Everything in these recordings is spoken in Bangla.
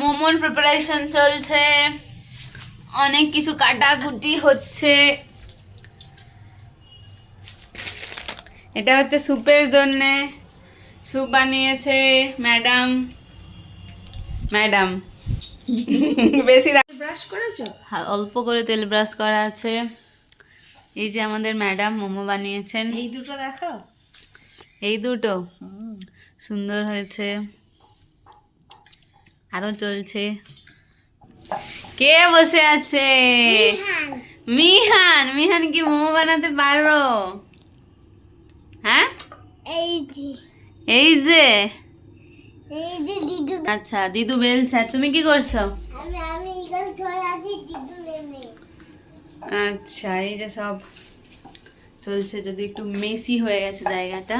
মোমোর প্রিপারেশন চলছে, অনেক কিছু কাটাকুটি হচ্ছে। এটা হচ্ছে স্যুপের জন্যে, স্যুপ বানিয়েছে ম্যাডাম। বেশি ব্রাশ করেছো? অল্প করে তেল ব্রাশ করা আছে। এই যে আমাদের ম্যাডাম মোমো বানিয়েছেন। এই দুটো দেখাও। এই দুটো সুন্দর হয়েছে, আরো চলছে। কে বসে আছে? মিহান। মিহান কি মোমো বানাতে পারো? হ্যাঁ, এই যে এই যে দিদু, আচ্ছা দিদু বেলছে। আর তুমি কি করছো? আমি ইগল ধরে আছি, দিদু নেমে। আচ্ছা, এই যে সব চলছে, যদি একটু মেসি হয়ে গেছে জায়গাটা।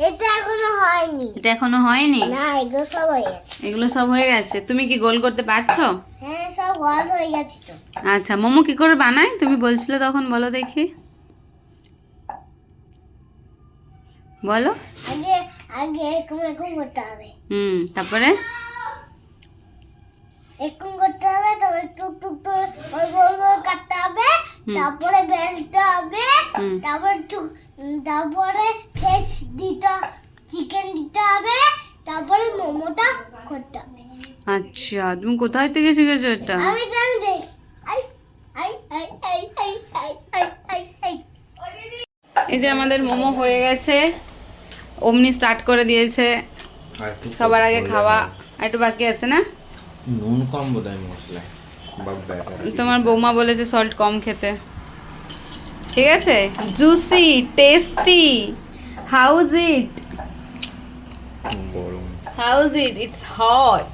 এটা এখনো হয়নি। এটা এখনো হয়নি? না, এগুলো সব হয়ে গেছে। এগুলো সব হয়ে গেছে। তুমি কি গোল করতে পারছো? হ্যাঁ, সব গোল হয়ে গেছে তো। আচ্ছা, মোমো কি করে বানায় তুমি বলছিলে তখন, বলো দেখি, বলো। আগে আগে এরকম করতে হবে। তারপরে এরকম করতে হবে, তারপরে টুক টুক করে গোল গোল গোল কাটতে হবে, তারপরে বেলতে হবে, তারপরে ভেজ দিতে, চিকেন দিতে হবে, তারপরে মোমোটা করতে হবে। আচ্ছা, তুমি কোথায় থেকে শিখেছো এটা? আমি জানি দেখ। I I I I I I I I I. এই যে আমাদের মোমো হয়ে গেছে, অমনি স্টার্ট করে দিয়েছে। সবার আগে খাওয়া। আর একটু বাকি আছে না? নুন কম বোধহয় মশলা বা ব্যাটার। তোমার বৌমা বলেছে সল্ট কম খেতে। ঠিক আছে, জুসি টেস্টি। হাউজ ইট? গরম। How's it? It's hot.